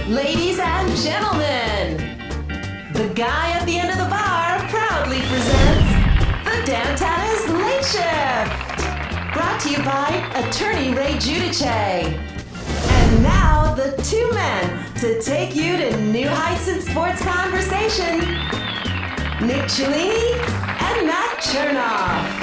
Ladies and gentlemen, the guy at the end of the bar proudly presents the Dantanna's Late Shift. Brought to you by attorney Ray Giudice. And now the two men to take you to new heights in sports conversation, Nick Cellini and Matt Chernoff.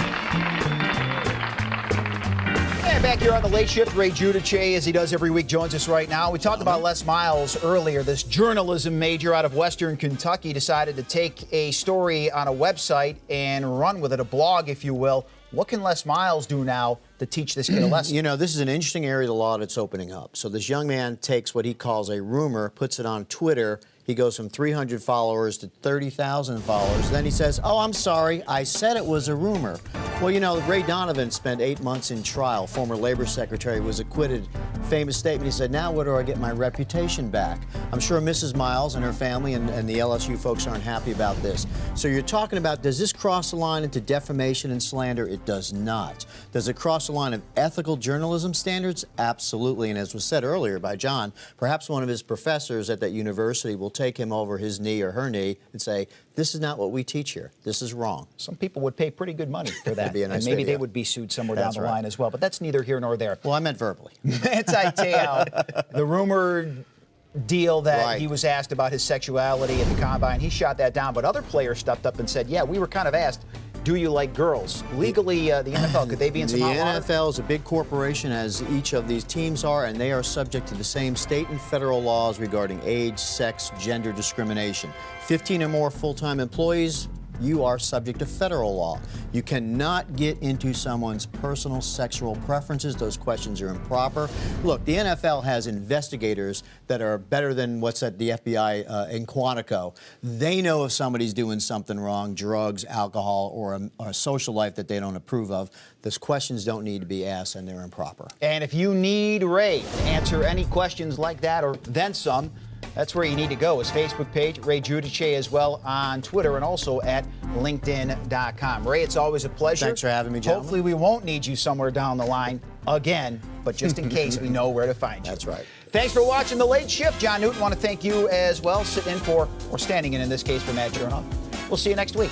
And back here on the Late Shift, Ray Giudice, as he does every week, joins us right now. We talked about Les Miles earlier. This journalism major out of Western Kentucky decided to take a story on a website and run with it, a blog, if you will. What can Les Miles do now to teach this kid a lesson? You know, this is an interesting area of the law that's opening up. So this young man takes what he calls a rumor, puts it on Twitter. He goes from 300 followers to 30,000 followers. Then he says, oh, I'm sorry, I said it was a rumor. Well, you know, Ray Donovan spent 8 months in trial. Former labor secretary was acquitted. Famous statement, he said, now where do I get my reputation back? I'm sure Mrs. Miles and her family and the LSU folks aren't happy about this. So you're talking about, does this cross the line into defamation and slander? It does not. Does it cross the line of ethical journalism standards? Absolutely. And as was said earlier by John, perhaps one of his professors at that university will take him over his knee or her knee and say, this is not what we teach here. This is wrong. Some people would pay pretty good money for that. Be a nice and maybe video. they would be sued somewhere down the line as well. But that's neither here nor there. Well, I meant verbally. It's I tell the rumored deal that he was asked about his sexuality at the combine. He shot that down. But other players stepped up and said, yeah, we were kind of asked, do you like girls? Legally, the NFL, could they be in some hot water? The NFL is a big corporation, as each of these teams are, and they are subject to the same state and federal laws regarding age, sex, gender discrimination. 15 or more full-time employees, you are subject to federal law. You cannot get into someone's personal sexual preferences. Those questions are improper. Look, the NFL has investigators that are better than what's at the FBI in Quantico. They know if somebody's doing something wrong, drugs, alcohol, or a social life that they don't approve of. Those questions don't need to be asked, and they're improper. And if you need Ray to answer any questions like that or then some, that's where you need to go. His Facebook page, Ray Giudice, as well on Twitter and also at LinkedIn.com. Ray, it's always a pleasure. Thanks for having me, gentlemen. Hopefully we won't need you somewhere down the line again, but just in case, we know where to find you. That's right. Thanks for watching The Late Shift. John Newton, want to thank you as well, sitting in for, or standing in this case, for Matt Chernoff. We'll see you next week.